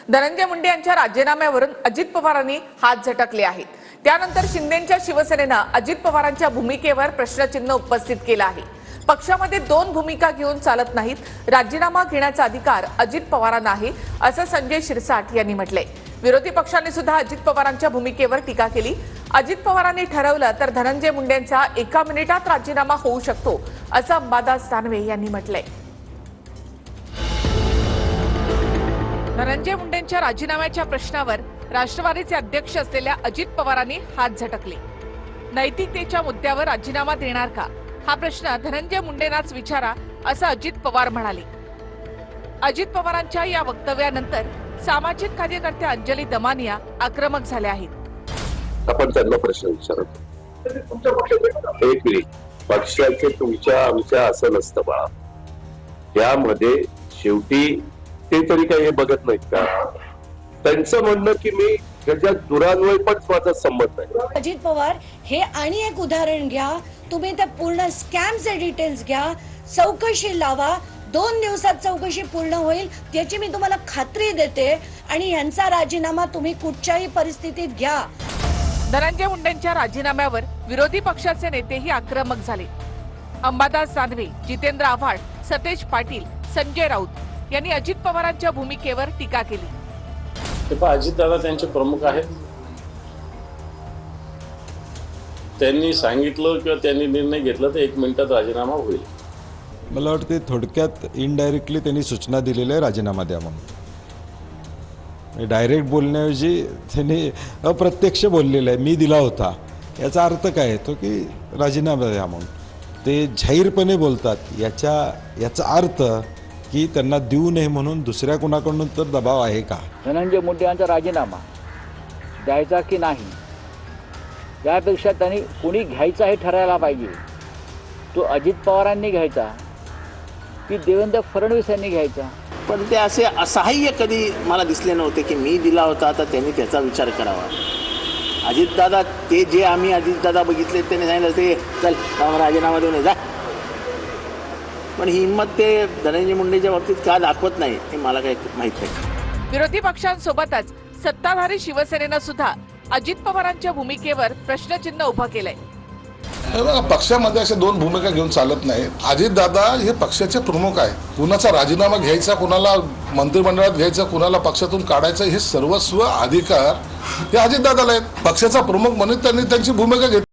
धनंजय मुंडे यांच्या राजीनाम्यावरून अजित पवारांनी हात झटकले आहेत। त्यानंतर शिंदेंच्या शिवसेनेनं अजित पवारांच्या भूमिकेवर प्रश्नचिन्ह उपस्थित केलं आहे। पक्षामध्ये दोन भूमिका घेऊन चालत नाहीत, राजीनामा घेण्याचा अधिकार अजित पवारांना आहे, असं संजय शिरसाट यांनी म्हटलंय। विरोधी पक्षांनी सुद्धा अजित पवारांच्या भूमिकेवर टीका केली। अजित पवारांनी ठरवलं तर धनंजय मुंडेंचा 1 मिनिटात राजीनामा होऊ शकतो, असं अंबादास दानवे यांनी म्हटलंय। धनंजय मुंडेंच्या राजीनाम्याच्या प्रश्नावर राष्ट्रवादीचे अध्यक्ष असलेल्या अजित पवारांनी हात झटकले। नैतिकतेच्या मुद्द्यावर राजीनामा देणार का, हा प्रश्न धनंजय मुंडेंनाच विचारा, असं अजित पवार म्हणाले। अजित पवारांच्या या वक्तव्यानंतर सामाजिक कार्यकर्त्या अंजली दमानिया आक्रमक झाल्या आहेत। आपण त्यांना प्रश्न विचारतो, एक मिनिट, पक्षाचे तुमच्या आमच्या असं नसतं बा, यामध्ये शेवटी ते तरी काही हे बघत नाहीत का? त्यांचं म्हणणं की मी त्याच्यात दुरान्वय पण माझा संमत नाही। अजित पवार हे आणि एक उदाहरण घ्या, तुम्ही ते पूर्ण स्कॅमचे डिटेल्स घ्या, चौकशी लावा, 2 दिवसात चौकशी पूर्ण होईल त्याची मी तुम्हाला खात्री देते, आणि यांचा राजीनामा तुम्ही कुठच्याही परिस्थितीत घ्या। धनंजय मुंडेंच्या राजीनाम्यावर विरोधी पक्षाचे नेतेही आक्रमक झाले। अंबादास दानवे, जितेंद्र आव्हाड, सतेज पाटील, संजय राऊत यांनी अजित पवारांच्या भूमिकेवर टीका केली। अजितदादा त्यांचे प्रमुख आहेत, त्यांनी सांगितलं किंवा त्यांनी निर्णय घेतला तर 1 मिनिटात राजीनामा होईल। मला वाटते थोडक्यात इनडायरेक्टली त्यांनी सूचना दिलेली आहे राजीनामा द्या म्हणून। डायरेक्ट बोलण्याऐवजी त्यांनी अप्रत्यक्ष बोललेलं आहे, मी दिला होता, याचा अर्थ काय येतो की राजीनामा द्या म्हणून। ते जाहीरपणे बोलतात, याचा अर्थ की त्यांना देऊ नये म्हणून दुसऱ्या कोणाकडून तर दबाव आहे का? धनंजय मुंडे यांचा राजीनामा द्यायचा की नाही, यापेक्षा त्यांनी कोणी घ्यायचा हे ठरायला पाहिजे। तो अजित पवारांनी घ्यायचा की देवेंद्र फडणवीस यांनी घ्यायचा? पण ते असे असहाय्य कधी मला दिसले नव्हते की मी दिला होता तर त्यांनी त्याचा विचार करावा। अजितदादा ते जे आम्ही अजितदादा बघितले त्यांनी सांगितलं ते चल राजीनामा देऊन जा, पण ही हिंमत ते धनंजय मुंडेच्या बाबतीत का दाखवत नाही हे मला काही माहित नाही। विरोधी पक्षांसोबतच सत्ताधारी शिवसेनेनं सुद्धा अजित पवारांच्या भूमिकेवर प्रश्नचिन्ह उभं केलंय। पक्षामध्ये अशा दोन भूमिका घेऊन चालत नाही। अजितदादा हे पक्षाचे प्रमुख आहे, कुणाचा राजीनामा घ्यायचा, कुणाला मंत्रिमंडळात घ्यायचा, कुणाला पक्षातून काढायचं, हे सर्वस्व अधिकार हे अजितदादाला आहेत। पक्षाचा प्रमुख म्हणून त्यांनी त्यांची भूमिका घेतली।